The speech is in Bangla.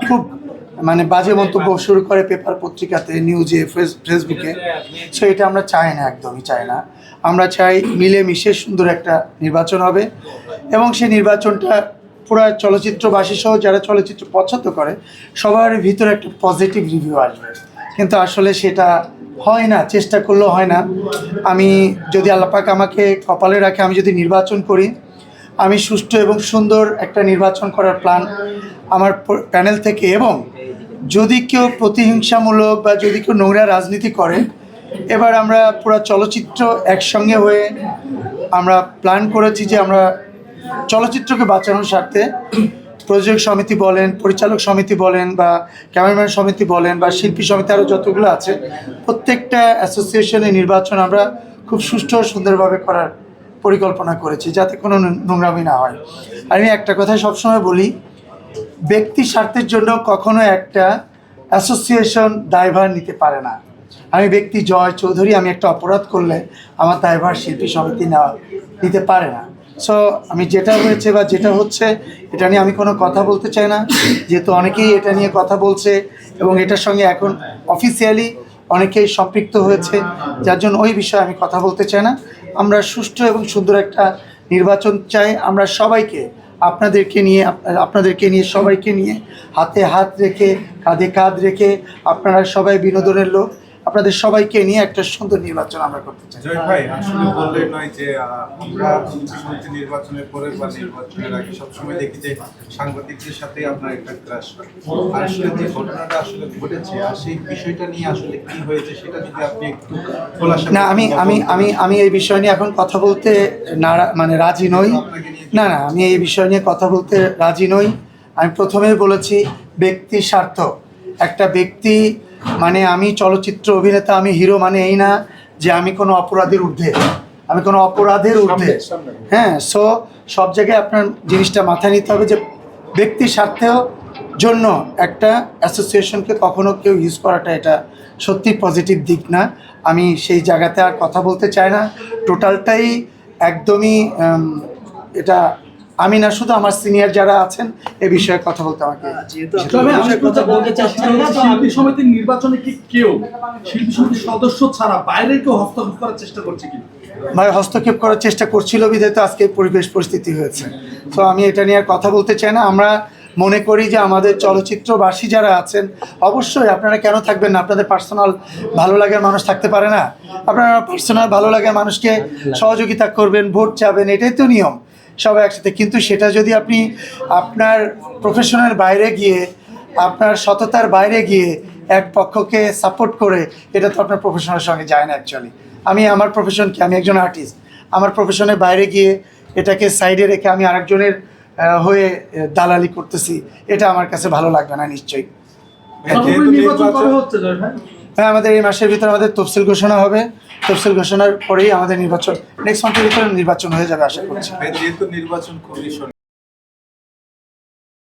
খুব মানে বাজে মন্তব্য শুরু করে পেপার পত্রিকাতে, নিউজে, ফেসবুকে। সো এটা আমরা চাই না, একদমই চাই না। আমরা চাই মিলেমিশে সুন্দর একটা নির্বাচন হবে এবং সেই নির্বাচনটা পুরো চলচ্চিত্রবাসী সহ যারা চলচ্চিত্র পছন্দ করে সবার ভিতরে একটা পজিটিভ রিভিউ আসবে, কিন্তু আসলে সেটা হয় না, চেষ্টা করলেও হয় না। আমি যদি আল্লাহ পাক আমাকে কপালে রাখে, আমি যদি নির্বাচন করি, আমি সুষ্ঠু এবং সুন্দর একটা নির্বাচন করার প্ল্যান আমার প্যানেল থেকে, এবং যদি কেউ প্রতিহিংসামূলক বা যদি কেউ নোংরা রাজনীতি করে, এবার আমরা পুরো চলচ্চিত্র একসঙ্গে হয়ে আমরা প্ল্যান করেছি যে আমরা চলচ্চিত্রকে বাঁচানোর স্বার্থে প্রযোজক সমিতি বলেন, পরিচালক সমিতি বলেন, বা ক্যামেরাম্যান সমিতি বলেন, বা শিল্পী সমিতি আরও যতগুলো আছে, প্রত্যেকটা অ্যাসোসিয়েশনের নির্বাচন আমরা খুব সুষ্ঠু ও সুন্দরভাবে করার পরিকল্পনা করেছি, যাতে কোনো নোংরামি না হয়। আর আমি একটা কথা সবসময় বলি, ব্যক্তি স্বার্থের জন্য কখনো একটা অ্যাসোসিয়েশন দায়ভার নিতে পারে না। আমি ব্যক্তি জয় চৌধুরী, আমি একটা অপরাধ করলে আমার দায়ভার শিল্পী সমিতি নিতে পারে না। সো আমি যেটা হয়েছে বা যেটা হচ্ছে এটা নিয়ে আমি কোনো কথা বলতে চাই না, যেহেতু অনেকেই এটা নিয়ে কথা বলছে এবং এটার সঙ্গে এখন অফিসিয়ালি অনেকেই সম্পৃক্ত হয়েছে, যার জন্য ওই বিষয়ে আমি কথা বলতে চাই না। আমরা সুষ্ঠু এবং সুন্দর একটা নির্বাচন চাই। আমরা সবাইকে, আপনাদেরকে নিয়ে সবাইকে নিয়ে হাতে হাত রেখে, কাঁধে কাঁধ রেখে, আপনারা সবাই বিনোদনের লোক, আপনাদের সবাইকে নিয়ে একটা সুন্দর নির্বাচন আমরা করতে চাই। জয় ভাই, আসলে বললে নয় যে আমরা সমিতি নির্বাচনের পরে বা নির্বাচনের আগে সবসময় দেখি যে সাংবাদিকদের সাথে আপনার একটা ক্লাস। আসলে যে ঘটনাটা আসলে ঘটেছে আর সেই বিষয়টা নিয়ে আসলে কি হয়েছে সেটা যদি আপনি একটু খোলাসা। না, আমি এই বিষয় নিয়ে এখন কথা বলতে রাজি নই। না, আমি এই বিষয় নিয়ে কথা বলতে রাজি নই। আমি প্রথমেই বলেছি, ব্যক্তি স্বার্থ, একটা ব্যক্তি মানে আমি চলচ্চিত্র অভিনেতা, আমি হিরো মানে এই না যে আমি কোনো অপরাধের ঊর্ধ্বে, হ্যাঁ। সো সব জায়গায় আপনার জিনিসটা মাথায় নিতে হবে যে ব্যক্তি স্বার্থের জন্য একটা অ্যাসোসিয়েশনকে কখনো কেউ ইউজ করাটা এটা সত্যি পজিটিভ দিক না। আমি সেই জায়গাতে আর কথা বলতে চাই না। টোটালটাই একদমই এটা আমি না, শুধু আমার সিনিয়র যারা আছেন এ বিষয়ে কথা বলতে আমাকে। শিল্পী সমিতির নির্বাচনে কি কেউ শিল্পী সমিতির সদস্য ছাড়া বাইরের কেউ হস্তক্ষেপ করার চেষ্টা করছে কি? ভাই, হস্তক্ষেপ করার চেষ্টা করছিল বিধায় তো আজকে পরিবেশ পরিস্থিতি হয়েছে। তো আমি এটা নিয়ে আর কথা বলতে চাই না। আমরা মনে করি যে আমাদের চলচ্চিত্রবাসী যারা আছেন, অবশ্যই আপনারা কেন থাকবেন না, আপনাদের পার্সোনাল ভালো লাগার মানুষ থাকতে পারে না? আপনারা পার্সোনাল ভালো লাগার মানুষকে সহযোগিতা করবেন, ভোট চাবেন, এটাই তো নিয়ম সবাই একসাথে। কিন্তু সেটা যদি আপনি আপনার প্রফেশনের বাইরে গিয়ে, আপনার সততার বাইরে গিয়ে এক পক্ষকে সাপোর্ট করে, এটা তো আপনার প্রফেশনের সঙ্গে যায় না অ্যাকচুয়ালি। আমি আমার প্রফেশন কি, আমি একজন আর্টিস্ট, আমার প্রফেশনের বাইরে গিয়ে এটাকে সাইডে রেখে আমি আরেকজনের হয়ে দালালি করতেছি, এটা আমার কাছে ভালো লাগবে না নিশ্চয়ই। হ্যাঁ, আমাদের এই মাসের ভিতরে আমাদের তফসিল ঘোষণা হবে। তফসিল ঘোষণার পরেই আমাদের নির্বাচন, নেক্সট মান্থের ভিতরে নির্বাচন হয়ে যাবে আশা করছি। যেহেতু নির্বাচন কমিশন